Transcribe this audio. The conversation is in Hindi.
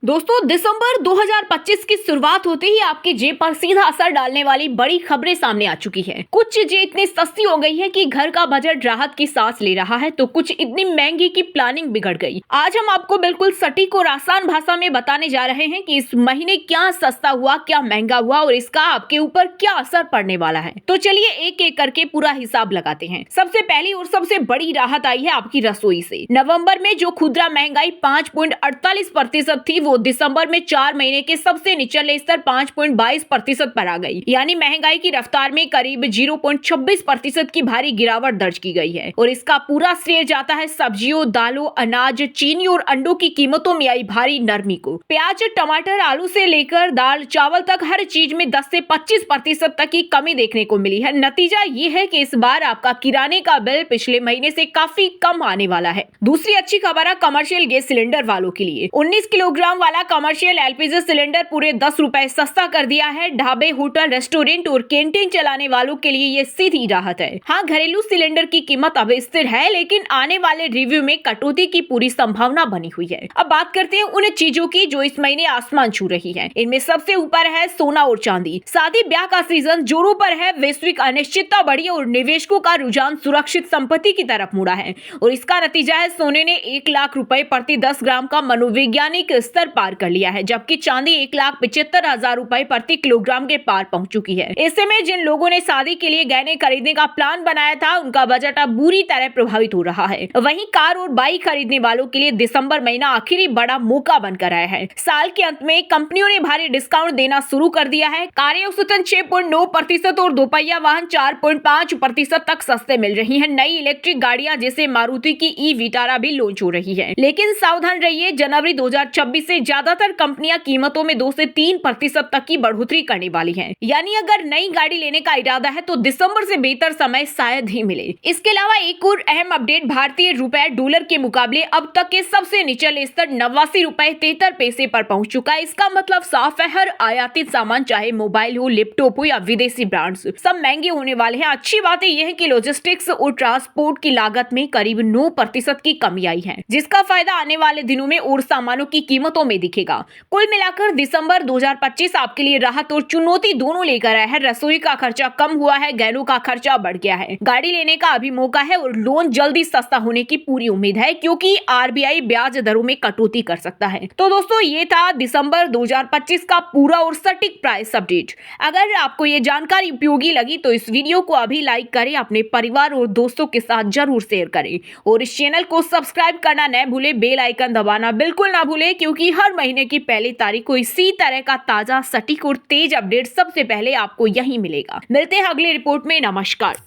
दोस्तों, दिसंबर 2025 की शुरुआत होते ही आपकी जेब पर सीधा असर डालने वाली बड़ी खबरें सामने आ चुकी हैं। कुछ चीजें इतनी सस्ती हो गई है कि घर का बजट राहत की सांस ले रहा है, तो कुछ इतनी महंगी कि प्लानिंग बिगड़ गई। आज हम आपको बिल्कुल सटीक और आसान भाषा में बताने जा रहे हैं कि इस महीने क्या सस्ता हुआ, क्या महंगा हुआ और इसका आपके ऊपर क्या असर पड़ने वाला है। तो चलिए एक एक करके पूरा हिसाब लगाते हैं। सबसे पहली और सबसे बड़ी राहत आई है आपकी रसोई से। नवम्बर में जो खुदरा महंगाई 5.48% थी, वो दिसंबर में 4 महीने के सबसे निचले स्तर 5.22% पर आ गई। यानी महंगाई की रफ्तार में करीब 0.26% की भारी गिरावट दर्ज की गई है। और इसका पूरा श्रेय जाता है सब्जियों, दालों, अनाज, चीनी और अंडों की कीमतों में आई भारी नरमी को। प्याज, टमाटर, आलू से लेकर दाल, चावल तक हर चीज में 10 से 25% तक की कमी देखने को मिली है। नतीजा ये है कि इस बार आपका किराने का बिल पिछले महीने से काफी कम आने वाला है। दूसरी अच्छी खबर है कमर्शियल गैस सिलेंडर वालों के लिए। 19 किलोग्राम वाला कमर्शियल एलपीजी सिलेंडर पूरे 10 रुपए सस्ता कर दिया है। ढाबे, होटल, रेस्टोरेंट और कैंटीन चलाने वालों के लिए ये सीधी राहत है। हाँ, घरेलू सिलेंडर की कीमत अब स्थिर है, लेकिन आने वाले रिव्यू में कटौती की पूरी संभावना बनी हुई है। अब बात करते हैं उन चीजों की जो इस महीने आसमान छू रही है। इनमें सबसे ऊपर है सोना और चांदी। शादी ब्याह का सीजन जोरों पर है। वैश्विक अनिश्चितता बढ़ी और निवेशकों का रुझान सुरक्षित संपत्ति की तरफ मुड़ा है। और इसका नतीजा है सोने ने 1 लाख रुपए प्रति 10 ग्राम का मनोवैज्ञानिक स्तर पार कर लिया है, जबकि चांदी 1,75,000 रुपए प्रति किलोग्राम के पार पहुंच चुकी है। ऐसे में जिन लोगों ने शादी के लिए गहने खरीदने का प्लान बनाया था, उनका बजट अब बुरी तरह प्रभावित हो रहा है। वहीं कार और बाइक खरीदने वालों के लिए दिसंबर महीना आखिरी बड़ा मौका बनकर आया है। साल के अंत में कंपनियों ने भारी डिस्काउंट देना शुरू कर दिया है। कारें औसतन 6.9% और दोपहिया वाहन 4.5% तक सस्ते मिल रही हैं। नई इलेक्ट्रिक गाड़ियां जैसे मारुति की ई विटारा भी लॉन्च हो रही है। लेकिन सावधान रहिए, जनवरी 2026 से ज्यादातर कंपनियां कीमतों में 2 से 3% तक की बढ़ोतरी करने वाली हैं। यानी अगर नई गाड़ी लेने का इरादा है तो दिसंबर से बेहतर समय शायद ही मिले। इसके अलावा एक और अहम अपडेट, भारतीय रुपए डॉलर के मुकाबले अब तक के सबसे निचले स्तर 89 रुपए 73 पैसे पर पहुंच चुका है। इसका मतलब साफ है, हर आयातित सामान चाहे मोबाइल हो, लैपटॉप हो या विदेशी ब्रांड्स, सब महंगे होने वाले हैं। अच्छी बात यह है कि लॉजिस्टिक्स और ट्रांसपोर्ट की लागत में करीब 9% की कमी आई है, जिसका फायदा आने वाले दिनों में और सामानों की कीमतों में दिखेगा। कुल मिलाकर दिसंबर 2025 आपके लिए राहत और चुनौती दोनों लेकर आया है। रसोई का खर्चा कम हुआ है, गहनों का खर्चा बढ़ गया है, गाड़ी लेने का अभी मौका है और लोन जल्दी सस्ता होने की पूरी उम्मीद है, क्योंकि आरबीआई ब्याज दरों में कटौती कर सकता है। तो दोस्तों, ये था दिसंबर 2025 का पूरा और सटीक प्राइस अपडेट। अगर आपको ये जानकारी उपयोगी लगी तो इस वीडियो को अभी लाइक करें, अपने परिवार और दोस्तों के साथ जरूर शेयर करें और इस चैनल को सब्सक्राइब करना न भूलें। बेल आइकन दबाना बिल्कुल ना भूलें, क्योंकि हर महीने की पहली तारीख को इसी तरह का ताजा, सटीक और तेज अपडेट सबसे पहले आपको यहीं मिलेगा। मिलते हैं अगली रिपोर्ट में। नमस्कार।